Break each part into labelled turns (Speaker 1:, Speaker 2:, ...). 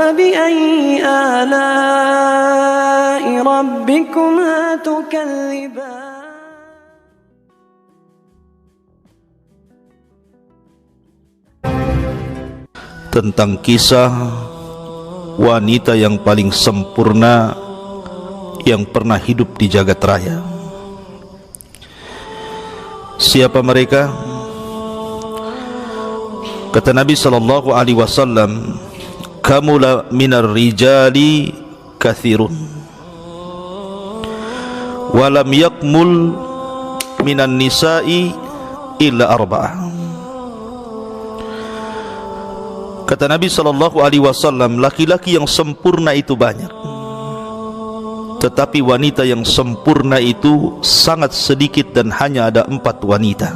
Speaker 1: فبأي آلاء ربكما تكذبان
Speaker 2: tentang kisah wanita yang paling sempurna yang pernah hidup di jagat raya. Siapa mereka? Kata Nabi sallallahu alaihi wasallam, "Kamula minar rijali kathirun wa lam yakmul minan nisa'i illa arba'ah." Kata Nabi sallallahu alaihi wasallam, laki-laki yang sempurna itu banyak, tetapi wanita yang sempurna itu sangat sedikit dan hanya ada 4 wanita.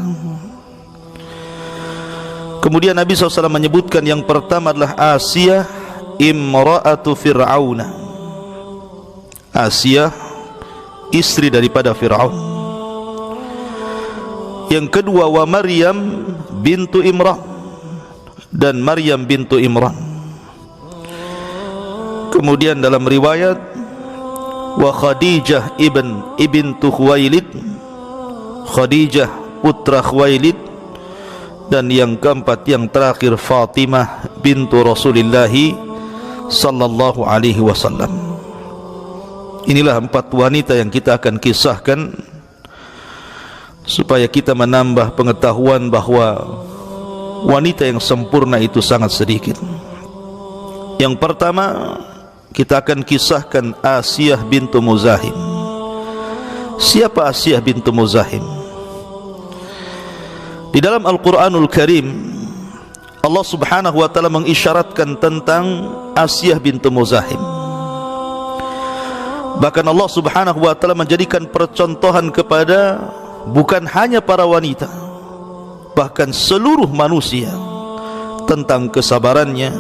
Speaker 2: Kemudian Nabi SAW menyebutkan yang pertama adalah Asiyah imra'atu Fir'aun. Asiyah, istri daripada Fir'aun. Yang kedua wa Maryam bintu Imran, dan Maryam bintu Imran. Kemudian dalam riwayat wa Khadijah ibntu Khuwailid, Khadijah putra Khuwailid, dan yang keempat yang terakhir Fatimah bintu Rasulullah sallallahu alaihi wasallam. Inilah 4 wanita yang kita akan kisahkan supaya kita menambah pengetahuan bahwa wanita yang sempurna itu sangat sedikit. Yang pertama kita akan kisahkan Asiyah bintu Muzahim. Siapa Asiyah bintu Muzahim? Di dalam Al-Quranul Karim Allah subhanahu wa ta'ala mengisyaratkan tentang Asiyah bintu Muzahim. Bahkan Allah subhanahu wa ta'ala menjadikan percontohan kepada bukan hanya para wanita, bahkan seluruh manusia tentang kesabarannya,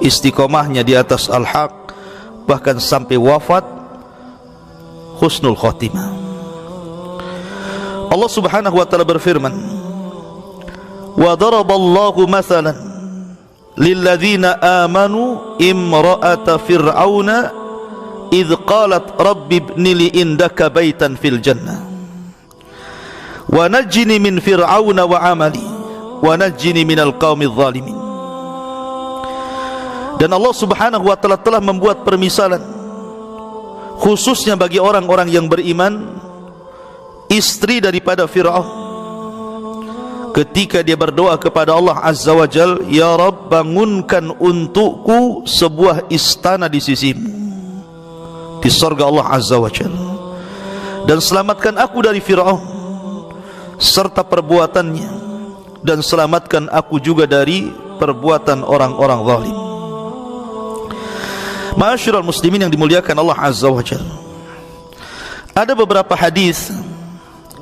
Speaker 2: istiqomahnya di atas al-haq, bahkan sampai wafat husnul khotimah. Allah subhanahu wa ta'ala berfirman, wa daraballahu mathalan lilladzina amanu imra'ata fir'auna idh qalat rabbi ibnili indaka baitan fil jannah wa najjini min fir'auna wa amali wa najjini minal qaumidz zalimin. Dan Allah subhanahu wa ta'ala telah membuat permisalan khususnya bagi orang-orang yang beriman, istri daripada Fir'aun, ketika dia berdoa kepada Allah azza wa jal, ya Rabb, bangunkan untukku sebuah istana di sisimu di surga Allah azza wa jal, dan selamatkan aku dari Fir'aun serta perbuatannya, dan selamatkan aku juga dari perbuatan orang-orang zalim. Ma'asyiral muslimin yang dimuliakan Allah azza wa jalla, ada beberapa hadis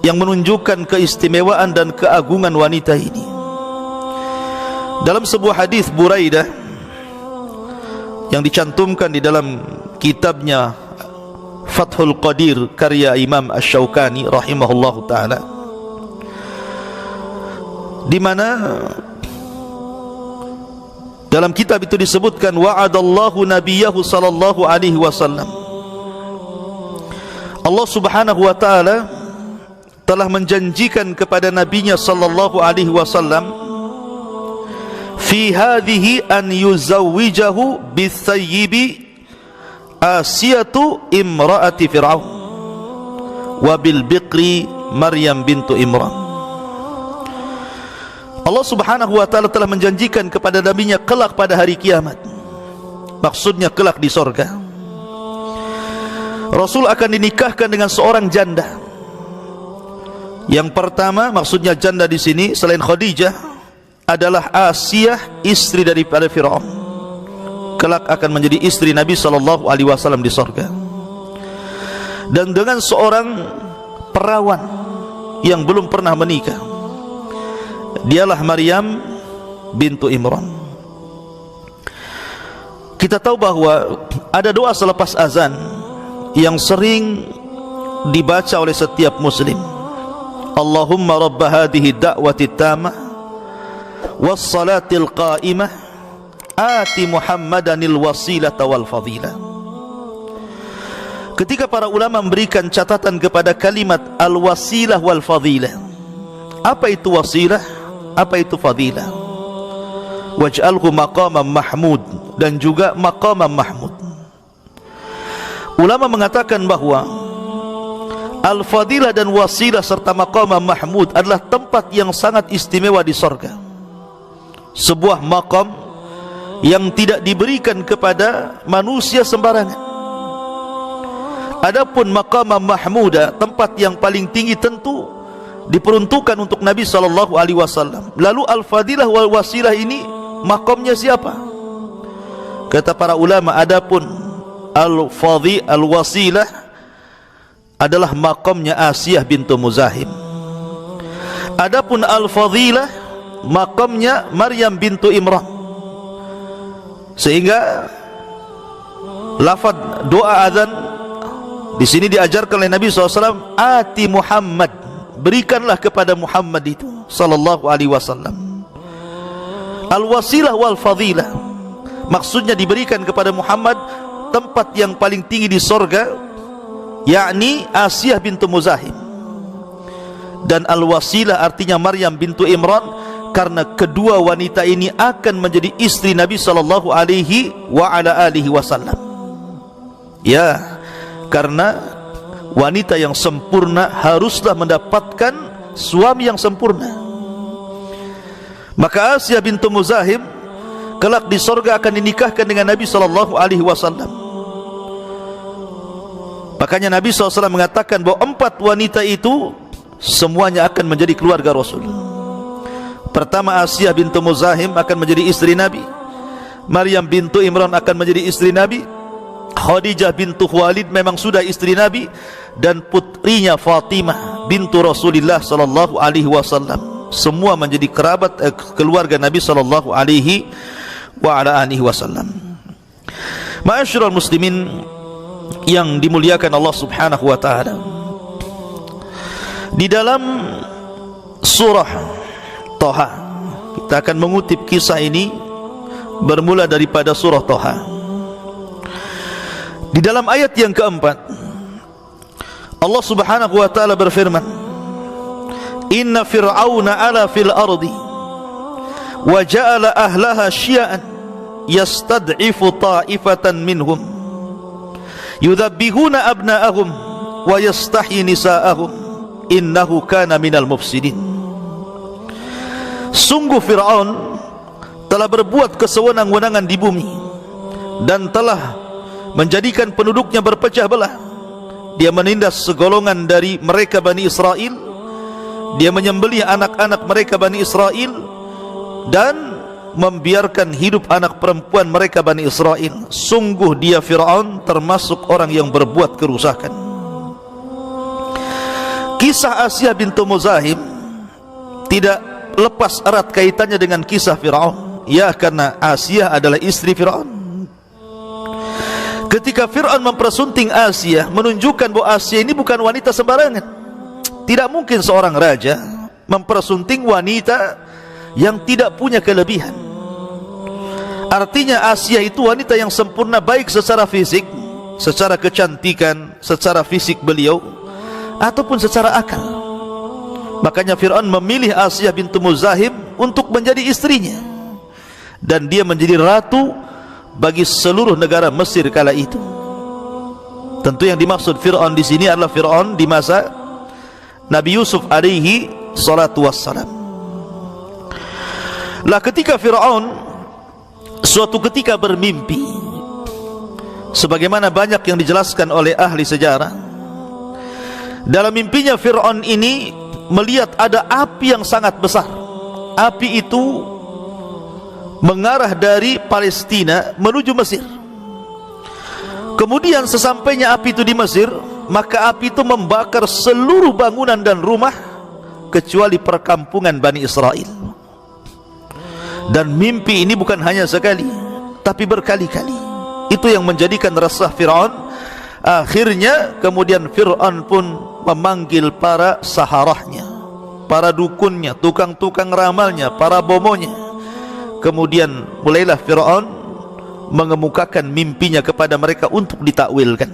Speaker 2: yang menunjukkan keistimewaan dan keagungan wanita ini. Dalam sebuah hadis Buraidah yang dicantumkan di dalam kitabnya Fathul Qadir karya Imam Asy-Syaukani rahimahullahu taala, di mana dalam kitab itu disebutkan wa'adallahu nabiyahu sallallahu alaihi wasallam, Allah subhanahu wa ta'ala telah menjanjikan kepada nabinya sallallahu alaihi wasallam fi hadhihi an yuzawwijahu bisayyibi Asiyatu imra'ati Fir'aun wa bil biqri Maryam bintu Imran. Allah subhanahu wa ta'ala telah menjanjikan kepada nabinya kelak pada hari kiamat, maksudnya kelak di sorga, Rasul akan dinikahkan dengan seorang janda. Yang pertama, maksudnya janda di sini selain Khadijah adalah Asiyah, istri daripada Fir'aun, kelak akan menjadi istri Nabi sallallahu alaihi wasallam di sorga, dan dengan seorang perawan yang belum pernah menikah, dialah Maryam bintu Imran. Kita tahu bahwa ada doa selepas azan yang sering dibaca oleh setiap muslim. Allahumma rabba hadhihi da'wati tamah was salatil qa'imah ati Muhammadanil wasilata wal fadilah. Ketika para ulama memberikan catatan kepada kalimat al-wasilah wal fadilah, apa itu wasilah, apa itu fadilah? Waj'alhu maqaman mahmud, dan juga maqaman mahmud. Ulama mengatakan bahwa al-fadilah dan wasilah serta maqaman mahmud adalah tempat yang sangat istimewa di sorga. Sebuah maqam yang tidak diberikan kepada manusia sembarangan. Adapun maqaman mahmuda, tempat yang paling tinggi, tentu diperuntukkan untuk Nabi SAW. Lalu al-fadilah wal wasilah ini maqamnya siapa? Kata para ulama, adapun al-wasilah adalah maqamnya Asiyah bintu Muzahim. Adapun al-fadilah maqamnya Maryam bintu Imran. Sehingga lafaz doa azan di sini diajarkan oleh Nabi SAW, ati Muhammad, berikanlah kepada Muhammad itu sallallahu alaihi wasallam. Al-wasilah wal fadilah maksudnya diberikan kepada Muhammad tempat yang paling tinggi di sorga, yakni Asiyah bintu Muzahim. Dan al-wasilah artinya Maryam bintu Imran, karena kedua wanita ini akan menjadi istri Nabi sallallahu alaihi wasallam. Ya, karena wanita yang sempurna haruslah mendapatkan suami yang sempurna. Maka Asiyah bintu Muzahim kelak di sorga akan dinikahkan dengan Nabi sallallahu alaihi wasallam. Makanya Nabi SAW mengatakan bahwa 4 wanita itu semuanya akan menjadi keluarga Rasul. Pertama, Asiyah bintu Muzahim akan menjadi istri Nabi. Maryam bintu Imran akan menjadi istri Nabi. Khadijah bintu Khuwailid memang sudah istri Nabi, dan putrinya Fatimah bintu Rasulullah sallallahu alaihi wasallam semua menjadi kerabat keluarga Nabi sallallahu alaihi wasallam. Ma'asyiral muslimin yang dimuliakan Allah Subhanahu wa taala, di dalam surah Thaha kita akan mengutip kisah ini bermula daripada surah Thaha. Di dalam ayat yang keempat, Allah Subhanahu wa taala berfirman, inna fir'auna ala fil ardi wa ja'ala ahlaha syi'an yastad'ifu ta'ifatan minhum yudhabbihuna abna'ahum wa yastahyi nisa'ahum innahu kana minal mufsidin. Sungguh Fir'aun telah berbuat kesewenang-wenangan di bumi dan telah menjadikan penduduknya berpecah belah. Dia menindas segolongan dari mereka Bani Israel, dia menyembelih anak-anak mereka Bani Israel, dan membiarkan hidup anak perempuan mereka Bani Israel. Sungguh dia Fir'aun termasuk orang yang berbuat kerusakan. Kisah Asiyah bintu Muzahim tidak lepas erat kaitannya dengan kisah Fir'aun. Ya, karena Asiyah adalah istri Fir'aun. Ketika Fir'aun mempersunting Asiyah, menunjukkan bahwa Asiyah ini bukan wanita sembarangan. Tidak mungkin seorang raja mempersunting wanita yang tidak punya kelebihan. Artinya Asiyah itu wanita yang sempurna, baik secara fisik, secara kecantikan, secara fisik beliau, ataupun secara akal. Makanya Fir'aun memilih Asiyah bintu Muzahim untuk menjadi istrinya, dan dia menjadi ratu bagi seluruh negara Mesir kala itu. Tentu yang dimaksud Fir'aun di sini adalah Fir'aun di masa Nabi Yusuf alaihi salatu wassalam. Lah, ketika Fir'aun suatu ketika bermimpi, sebagaimana banyak yang dijelaskan oleh ahli sejarah, dalam mimpinya Fir'aun ini melihat ada api yang sangat besar. Api itu mengarah dari Palestina menuju Mesir. Kemudian sesampainya api itu di Mesir, maka api itu membakar seluruh bangunan dan rumah kecuali perkampungan Bani Israel. Dan mimpi ini bukan hanya sekali, tapi berkali-kali. Itu yang menjadikan resah Fir'aun. Akhirnya kemudian Fir'aun pun memanggil para saharahnya, para dukunnya, tukang-tukang ramalnya, para bomonya. kemudian mulailah Fir'aun mengemukakan mimpinya kepada mereka untuk ditakwilkan.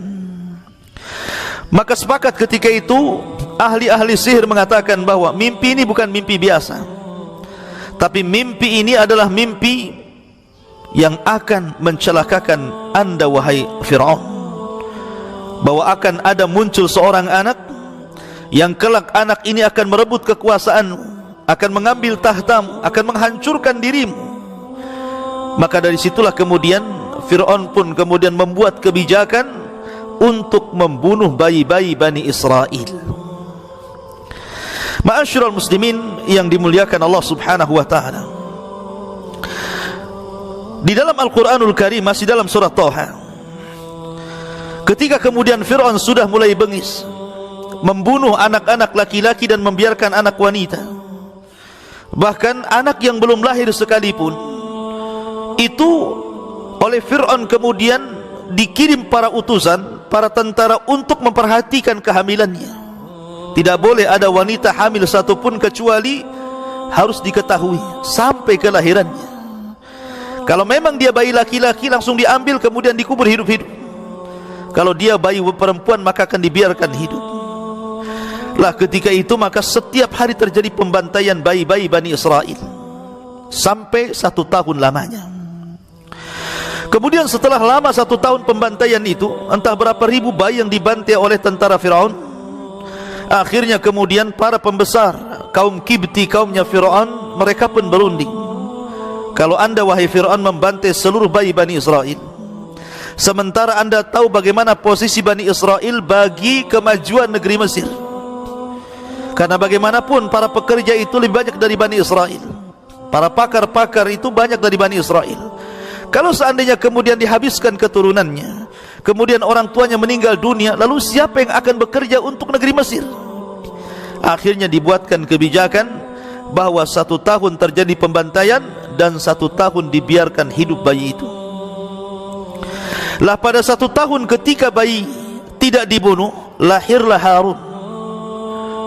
Speaker 2: Maka sepakat ketika itu ahli-ahli sihir mengatakan bahwa mimpi ini bukan mimpi biasa, tapi mimpi ini adalah mimpi yang akan mencelakakan anda wahai Fir'aun, bahwa akan ada muncul seorang anak yang kelak anak ini akan merebut kekuasaanmu, akan mengambil tahtamu, akan menghancurkan dirimu. Maka dari situlah kemudian Fir'aun pun kemudian membuat kebijakan untuk membunuh bayi-bayi Bani Israel. Ma'asyiral muslimin yang dimuliakan Allah Subhanahu wa taala, di dalam Al-Qur'anul Karim masih dalam surah Thaha, ketika kemudian Fir'aun sudah mulai bengis membunuh anak-anak laki-laki dan membiarkan anak wanita, bahkan anak yang belum lahir sekalipun, itu oleh Fir'aun kemudian dikirim para utusan, para tentara untuk memperhatikan kehamilannya. Tidak boleh ada wanita hamil satupun kecuali harus diketahui sampai kelahirannya. Kalau memang dia bayi laki-laki langsung diambil kemudian dikubur hidup-hidup. Kalau dia bayi perempuan maka akan dibiarkan hidup. Lah ketika itu maka setiap hari terjadi pembantaian bayi-bayi Bani Israel sampai 1 tahun lamanya. Kemudian setelah lama 1 tahun pembantaian itu, entah berapa ribu bayi yang dibantai oleh tentara Fir'aun, akhirnya kemudian para pembesar kaum Kibti, kaumnya Fir'aun, mereka pun berunding, kalau anda wahai Fir'aun membantai seluruh bayi Bani Israel, sementara anda tahu bagaimana posisi Bani Israel bagi kemajuan negeri Mesir, karena bagaimanapun para pekerja itu lebih banyak dari Bani Israel, para pakar-pakar itu banyak dari Bani Israel. Kalau seandainya kemudian dihabiskan keturunannya, kemudian orang tuanya meninggal dunia, lalu siapa yang akan bekerja untuk negeri Mesir? Akhirnya dibuatkan kebijakan bahwa 1 tahun terjadi pembantaian dan 1 tahun dibiarkan hidup bayi itu. Lah pada 1 tahun ketika bayi tidak dibunuh, lahirlah Harun,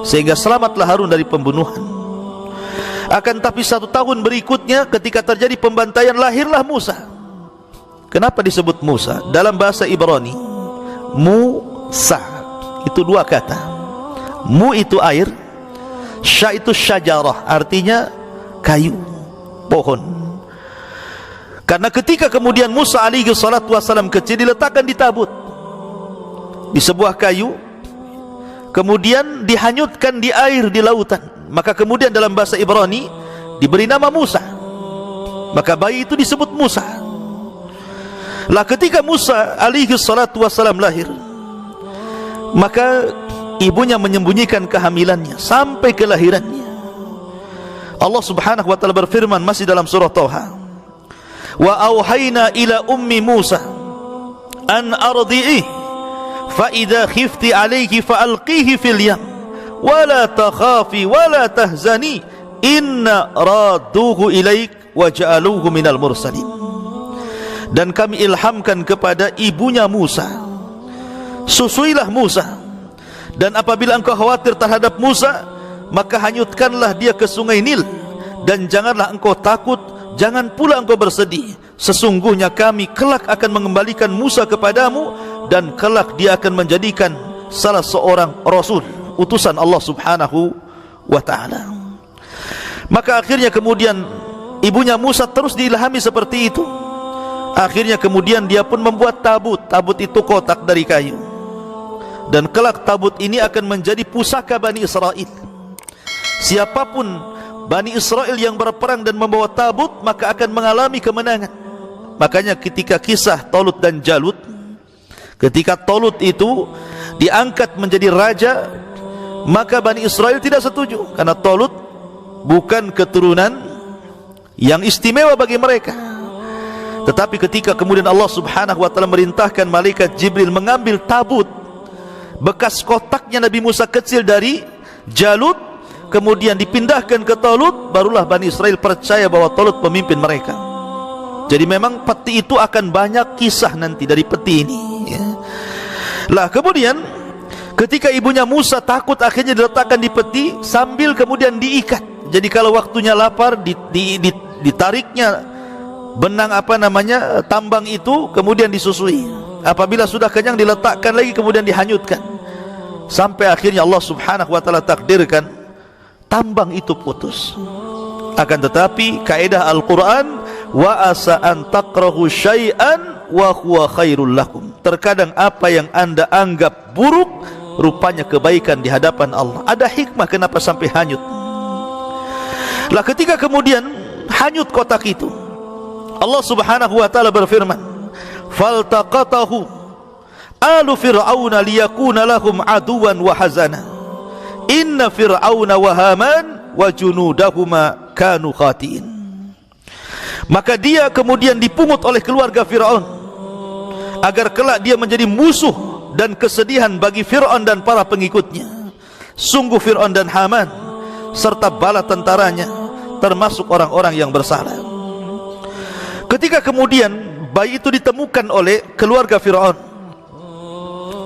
Speaker 2: sehingga selamatlah Harun dari pembunuhan. Akan tapi 1 tahun berikutnya ketika terjadi pembantaian, lahirlah Musa. Kenapa disebut Musa? Dalam bahasa Ibrani, Musa itu 2 kata. Mu itu air, sya itu syajarah, artinya kayu, pohon. Karena ketika kemudian Musa alaihi salatu wassalam kecil, diletakkan di tabut di sebuah kayu, kemudian dihanyutkan di air di lautan, maka kemudian dalam bahasa Ibrani diberi nama Musa, maka bayi itu disebut Musa. Lah ketika Musa alaihi salatu wassalam lahir, maka ibunya menyembunyikan kehamilannya sampai kelahirannya. Allah Subhanahu wa taala berfirman masih dalam surah Thaha, wa auhayna ila ummi Musa an ardi'i fa idza khifti alayhi fa alqihi fil yam wa la takhafi wa la tahzani inna raduhu ilaik wa ja'aluhu minal mursalin. Dan kami ilhamkan kepada ibunya Musa, susuilah Musa, dan apabila engkau khawatir terhadap Musa, maka hanyutkanlah dia ke sungai Nil, dan janganlah engkau takut, jangan pula engkau bersedih, sesungguhnya kami kelak akan mengembalikan Musa kepadamu, dan kelak dia akan menjadikan salah seorang rasul, utusan Allah Subhanahu wa ta'ala. Maka akhirnya kemudian ibunya Musa terus diilhami seperti itu. Akhirnya kemudian dia pun membuat tabut. Tabut itu kotak dari kayu, dan kelak tabut ini akan menjadi pusaka Bani Israel. Siapapun Bani Israel yang berperang dan membawa tabut, maka akan mengalami kemenangan. Makanya ketika kisah Talut dan Jalut, ketika Talut itu diangkat menjadi raja, maka Bani Israel tidak setuju, karena Talut bukan keturunan yang istimewa bagi mereka. Tetapi ketika kemudian Allah Subhanahu wa ta'ala merintahkan malaikat Jibril mengambil tabut bekas kotaknya Nabi Musa kecil dari Jalut, kemudian dipindahkan ke Talut, barulah Bani Israel percaya bahwa Talut pemimpin mereka. Jadi memang peti itu akan banyak kisah nanti dari peti ini, ya. Lah kemudian ketika ibunya Musa takut, akhirnya diletakkan di peti sambil kemudian diikat. Jadi kalau waktunya lapar ditariknya benang tambang itu kemudian disusui. Apabila sudah kenyang diletakkan lagi kemudian dihanyutkan, sampai akhirnya Allah subhanahu wa ta'ala takdirkan tambang itu putus. Akan tetapi kaidah Al-Quran, wa asa an takrahu syai'an wa huwa khairul lakum, terkadang apa yang anda anggap buruk rupanya kebaikan di hadapan Allah. Ada hikmah kenapa sampai hanyut. Lah ketika kemudian hanyut kotak itu, Allah subhanahu wa ta'ala berfirman, faltaqatahu alu fir'auna liyakuna lahum aduwan wa hazana inna fir'auna wa haman wa junudahuma kanu khatiin. Maka dia kemudian dipungut oleh keluarga Fir'aun agar kelak dia menjadi musuh dan kesedihan bagi Fir'aun dan para pengikutnya. Sungguh Fir'aun dan Haman serta bala tentaranya termasuk orang-orang yang bersalah. Ketika kemudian bayi itu ditemukan oleh keluarga Fir'aun,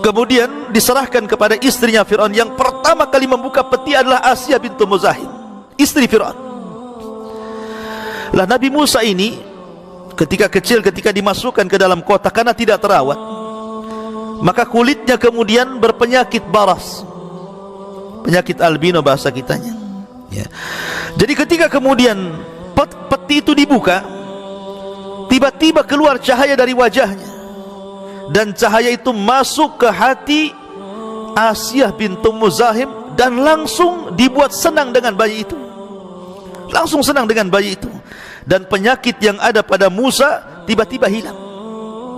Speaker 2: kemudian diserahkan kepada istrinya Fir'aun. Yang pertama kali membuka peti adalah Asiyah bintu Muzahim, istri Fir'aun. Lah Nabi Musa ini ketika kecil, ketika dimasukkan ke dalam kotak karena tidak terawat, maka kulitnya kemudian berpenyakit baras, penyakit albino bahasa kitanya, ya. Jadi ketika kemudian peti itu dibuka, tiba-tiba keluar cahaya dari wajahnya, dan cahaya itu masuk ke hati Asiyah bintu Muzahim, dan langsung dibuat senang dengan bayi itu. Langsung senang dengan bayi itu. Dan penyakit yang ada pada Musa tiba-tiba hilang.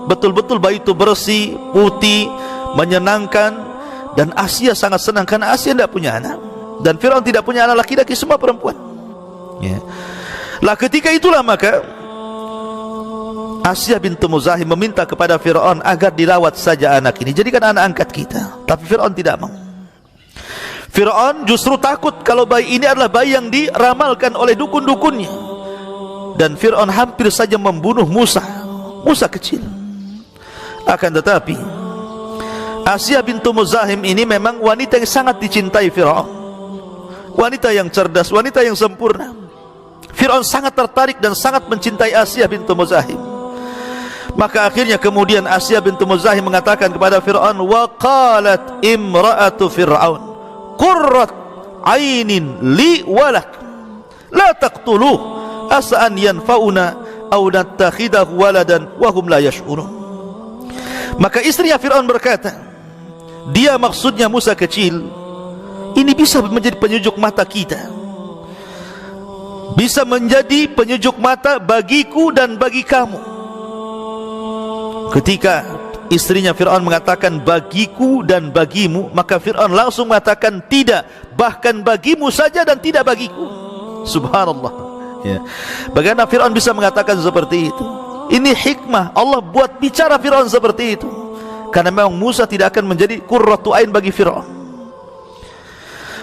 Speaker 2: Betul-betul bayi itu bersih, putih, menyenangkan. Dan Asiyah sangat senang karena Asiyah tidak punya anak, dan Fir'aun tidak punya anak laki-laki, semua perempuan, ya. Lah ketika itulah maka Asiyah bintu Muzahim meminta kepada Fir'aun agar dirawat saja anak ini, jadikan anak angkat kita. Tapi Fir'aun tidak mau. Fir'aun justru takut kalau bayi ini adalah bayi yang diramalkan oleh dukun-dukunnya. Dan Fir'aun hampir saja membunuh Musa kecil. Akan tetapi Asiyah bintu Muzahim ini memang wanita yang sangat dicintai Fir'aun, wanita yang cerdas, wanita yang sempurna. Fir'aun sangat tertarik dan sangat mencintai Asiyah bintu Muzahim. Maka akhirnya kemudian Asiyah bintu Muzahim mengatakan kepada Fir'aun, wa qalat imra'atu Fir'aun qurrat ainin li walak la taqtuluh asa an yanfa'una aw nattakhidahu waladan wa hum la yash'urun. Maka istrinya Fir'aun berkata, dia maksudnya Musa kecil ini bisa menjadi penyejuk mata kita, bisa menjadi penyejuk mata bagiku dan bagi kamu. Ketika istrinya Fir'aun mengatakan bagiku dan bagimu, maka Fir'aun langsung mengatakan tidak, bahkan bagimu saja dan tidak bagiku. Subhanallah, ya. Bagaimana Fir'aun bisa mengatakan seperti itu? Ini hikmah Allah buat bicara Fir'aun seperti itu, karena memang Musa tidak akan menjadi qurratu ain bagi Fir'aun.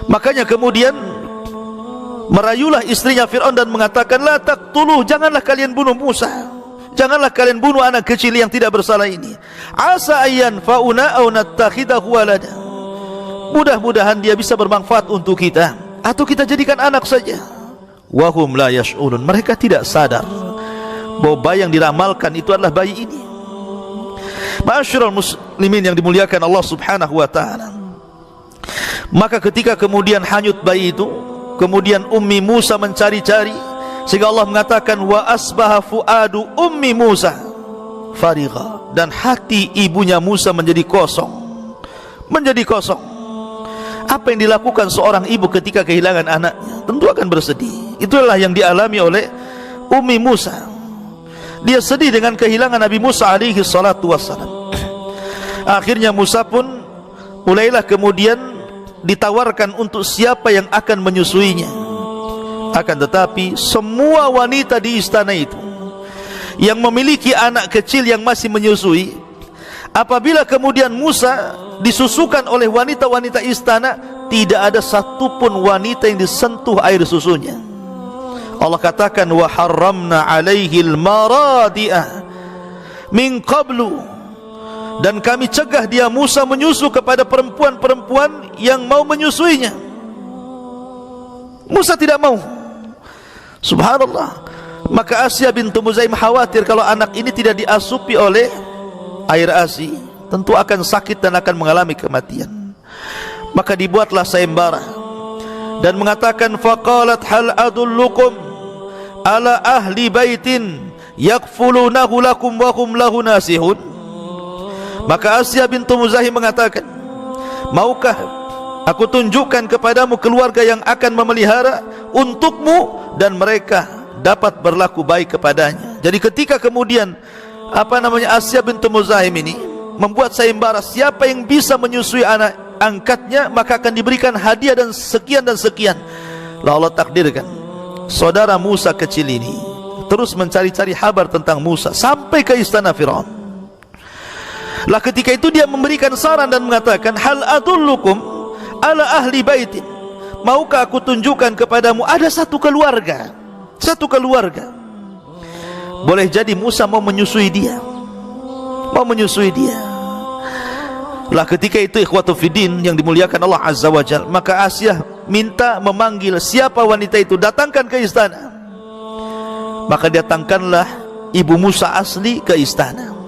Speaker 2: Makanya kemudian merayulah istrinya Fir'aun dan mengatakan, la taqtuluh, janganlah kalian bunuh Musa, janganlah kalian bunuh anak kecil yang tidak bersalah ini. Asa ayyan fauna aw nattakhidahu walada, mudah-mudahan dia bisa bermanfaat untuk kita, atau kita jadikan anak saja. Wahum la yash'urun, mereka tidak sadar bahwa bayi yang diramalkan itu adalah bayi ini. Ma'asyiral muslimin yang dimuliakan Allah subhanahu wa ta'ala. Maka ketika kemudian hanyut bayi itu, kemudian Ummi Musa mencari-cari, sehingga Allah mengatakan wa asbaha fuadu ummi Musa farigha, dan hati ibunya Musa menjadi kosong, menjadi kosong. Apa yang dilakukan seorang ibu ketika kehilangan anaknya? Tentu akan bersedih. Itulah yang dialami oleh Ummi Musa. Dia sedih dengan kehilangan Nabi Musa alaihi salatu wassalam. Akhirnya Musa pun mulailah kemudian ditawarkan untuk siapa yang akan menyusuinya. Akan tetapi semua wanita di istana itu yang memiliki anak kecil yang masih menyusui, apabila kemudian Musa disusukan oleh wanita-wanita istana, tidak ada satupun wanita yang disentuh air susunya. Allah katakan wa harramna alaihil maradi'ah min qablu, dan kami cegah dia Musa menyusu kepada perempuan-perempuan yang mau menyusuinya. Musa tidak mau. Subhanallah. Maka Asiyah bintu Muzaim khawatir kalau anak ini tidak diasupi oleh air ASI, tentu akan sakit dan akan mengalami kematian. Maka dibuatlah sayembara dan mengatakan, faqalat hal adullukum ala ahli baitin yakfulunahu lakum wa hum lahu nasihun. Maka Asiyah bintu Muzahim mengatakan, maukah aku tunjukkan kepadamu keluarga yang akan memelihara untukmu dan mereka dapat berlaku baik kepadanya. Jadi ketika kemudian Asiyah bintu Muzahim ini membuat sayembara, siapa yang bisa menyusui anak angkatnya maka akan diberikan hadiah dan sekian dan sekian. Lalu Allah takdirkan saudara Musa kecil ini terus mencari-cari kabar tentang Musa sampai ke istana Firaun. Lah ketika itu dia memberikan saran dan mengatakan, hal adullukum ala ahli baitin, maukah aku tunjukkan kepadamu ada satu keluarga, boleh jadi Musa mau menyusui dia, Lah ketika itu ikhwatu fiddin yang dimuliakan Allah Azza wa Jalla, maka Asiyah minta memanggil siapa wanita itu, datangkan ke istana. Maka datangkanlah ibu Musa asli ke istana.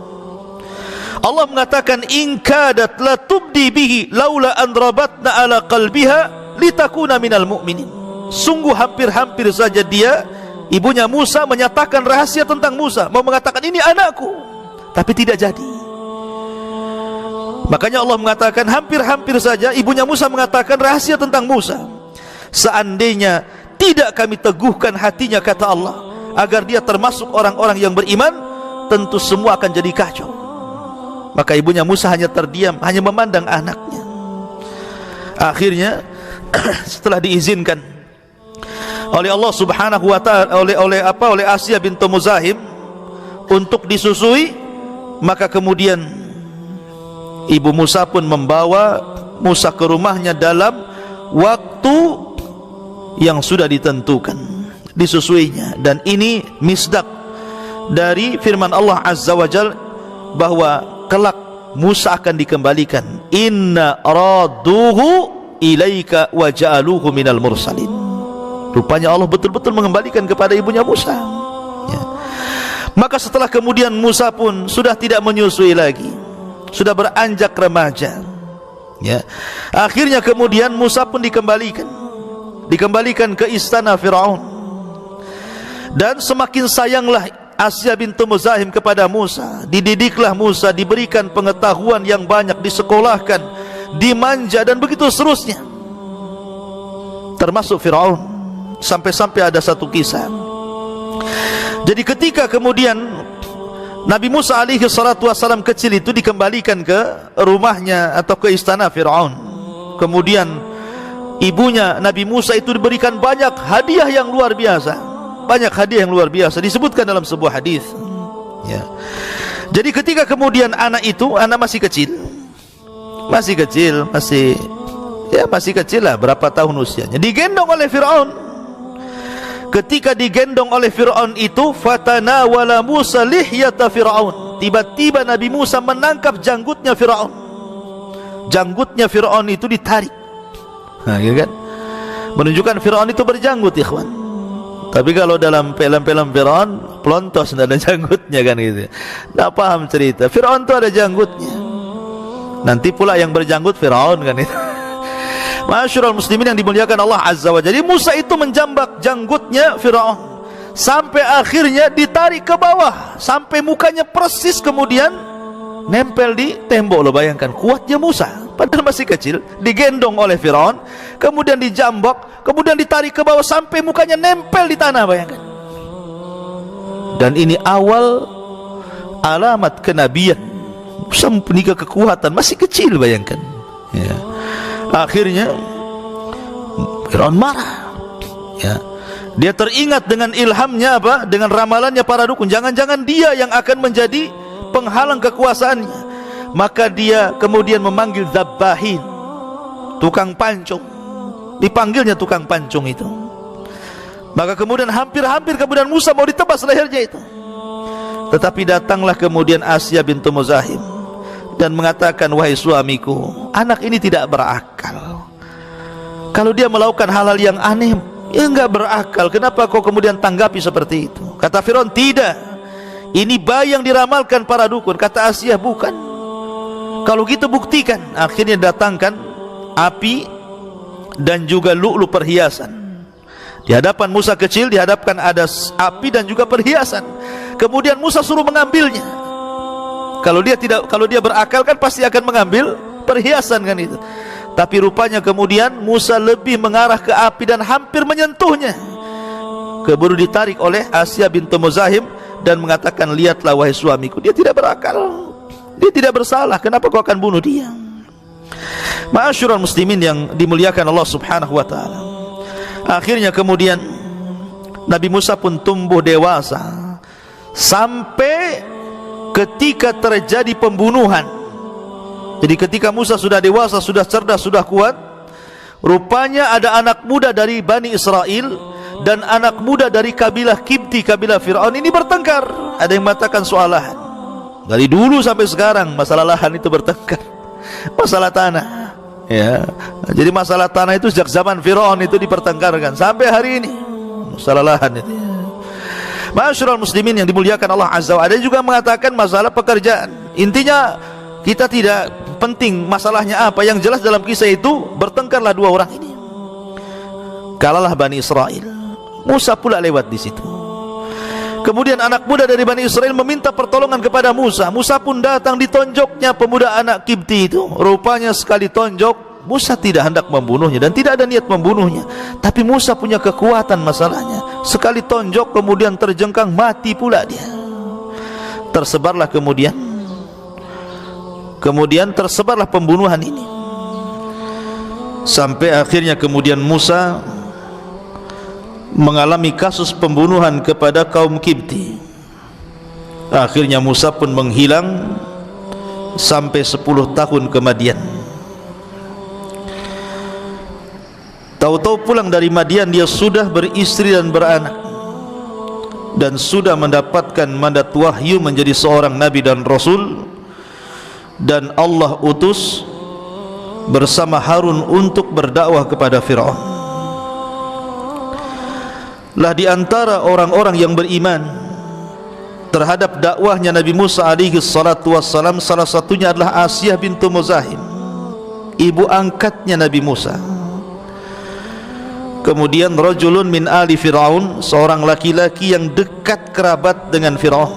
Speaker 2: Allah mengatakan, in kadat la tubdi bihi laula an rabatna ala qalbiha litakuna minal mu'minin. Sungguh hampir-hampir saja dia, ibunya Musa, menyatakan rahasia tentang Musa, mau mengatakan ini anakku, tapi tidak jadi. Makanya Allah mengatakan hampir-hampir saja ibunya Musa mengatakan rahasia tentang Musa. Seandainya tidak kami teguhkan hatinya, kata Allah, agar dia termasuk orang-orang yang beriman, tentu semua akan jadi kacau. Maka ibunya Musa hanya terdiam, hanya memandang anaknya. Akhirnya setelah diizinkan oleh Allah Subhanahu wa taala oleh Asiyah bintu Muzahim untuk disusui, maka kemudian ibu Musa pun membawa Musa ke rumahnya dalam waktu yang sudah ditentukan disusuinya. Dan ini misdak dari firman Allah Azza wa Jalla bahwa kelak Musa akan dikembalikan, inna raduhu ilaika wa ja'aluhu minal mursalin. Rupanya Allah betul-betul mengembalikan kepada ibunya Musa, ya. Maka setelah kemudian Musa pun sudah tidak menyusui lagi, sudah beranjak remaja, ya. Akhirnya kemudian Musa pun dikembalikan ke istana Firaun. Dan semakin sayanglah Asiyah bintu Muzahim kepada Musa, dididiklah Musa, diberikan pengetahuan yang banyak, disekolahkan, dimanja, dan begitu seterusnya, termasuk Firaun. Sampai-sampai ada satu kisah. Jadi ketika kemudian Nabi Musa alaihi salatu wassalam kecil itu dikembalikan ke rumahnya atau ke istana Firaun, kemudian ibunya Nabi Musa itu diberikan banyak hadiah yang luar biasa, disebutkan dalam sebuah hadis, ya. Jadi ketika kemudian anak masih kecil, masih kecil lah, berapa tahun usianya, digendong oleh Firaun. Ketika digendong oleh Firaun itu, fatanawala Musa lihyata Firaun, tiba-tiba Nabi Musa menangkap janggutnya Firaun. Janggutnya Firaun itu ditarik, nah, gitu kan, menunjukkan Firaun itu berjanggut, ikhwan. Tapi kalau dalam film-film Firaun pelontos, tidak ada janggutnya, kan gitu. Tidak paham cerita. Firaun itu ada janggutnya. Nanti pula yang berjanggut Firaun, kan itu. Masyarul muslimin yang dimuliakan Allah Azza wa Jalla. Jadi Musa itu menjambak janggutnya Firaun sampai akhirnya ditarik ke bawah, sampai mukanya persis kemudian nempel di tembok. Lo bayangkan kuatnya Musa, padahal masih kecil, digendong oleh Firaun, kemudian dijambak, kemudian ditarik ke bawah sampai mukanya nempel di tanah, bayangkan. Dan ini awal alamat kenabian. Musa mempunyai kekuatan, masih kecil, bayangkan, ya. Akhirnya Firaun marah, ya. Dia teringat dengan ilhamnya, dengan ramalannya para dukun, jangan-jangan dia yang akan menjadi penghalang kekuasaannya. Maka dia kemudian memanggil Zabbahin, tukang pancung. Dipanggilnya tukang pancung itu. Maka kemudian hampir-hampir kemudian Musa mau ditebas lehernya itu. Tetapi datanglah kemudian Asiyah bintu Muzahim dan mengatakan, wahai suamiku, anak ini tidak berakal. Kalau dia melakukan hal-hal yang aneh, ya enggak berakal. Kenapa kau kemudian tanggapi seperti itu? Kata Firaun, tidak, ini bayi yang diramalkan para dukun. Kata Asiyah, bukan. Kalau gitu buktikan. Akhirnya datangkan api dan juga lu'lu perhiasan. Di hadapan Musa kecil dihadapkan ada api dan juga perhiasan. Kemudian Musa suruh mengambilnya. Kalau dia berakal kan pasti akan mengambil perhiasan kan itu. Tapi rupanya kemudian Musa lebih mengarah ke api dan hampir menyentuhnya. Keburu ditarik oleh Asiyah bintu Muzahim dan mengatakan, lihatlah wahai suamiku, dia tidak berakal, dia tidak bersalah, kenapa kau akan bunuh dia? Ma'asyiral muslimin yang dimuliakan Allah subhanahu wa ta'ala, akhirnya kemudian Nabi Musa pun tumbuh dewasa sampai ketika terjadi pembunuhan. Jadi ketika Musa sudah dewasa, sudah cerdas, sudah kuat, rupanya ada anak muda dari Bani Israel dan anak muda dari kabilah Kibti, kabilah Fir'aun ini bertengkar. Ada yang mengatakan soal lahan. Dari dulu sampai sekarang masalah lahan itu bertengkar, masalah tanah ya. Jadi masalah tanah itu sejak zaman Fir'aun itu dipertengkarkan sampai hari ini, masalah lahan itu. Ma'asyiral muslimin yang dimuliakan Allah Azza wa Jalla, ada juga mengatakan masalah pekerjaan. Intinya kita tidak penting masalahnya apa, yang jelas dalam kisah itu bertengkarlah dua orang ini. Kalahlah Bani Israel. Musa pula lewat di situ. Kemudian anak muda dari Bani Israel meminta pertolongan kepada Musa. Musa pun datang, ditonjoknya pemuda anak Kibti itu. Rupanya sekali tonjok, Musa tidak hendak membunuhnya dan tidak ada niat membunuhnya. Tapi Musa punya kekuatan masalahnya. Sekali tonjok kemudian terjengkang, mati pula dia. Tersebarlah kemudian tersebarlah pembunuhan ini. Sampai akhirnya kemudian Musa mengalami kasus pembunuhan kepada kaum Kibti. Akhirnya Musa pun menghilang sampai 10 tahun ke Madian. Tahu-tahu pulang dari Madian dia sudah beristri dan beranak, dan sudah mendapatkan mandat wahyu menjadi seorang nabi dan rasul, dan Allah utus bersama Harun untuk berdakwah kepada Fir'aun. Lah di antara orang-orang yang beriman terhadap dakwahnya Nabi Musa alaihi salatu wassalam, salah satunya adalah Asiyah bintu Muzahim, ibu angkatnya Nabi Musa. Kemudian rajulun min ali Fir'aun, seorang laki-laki yang dekat kerabat dengan Fir'aun.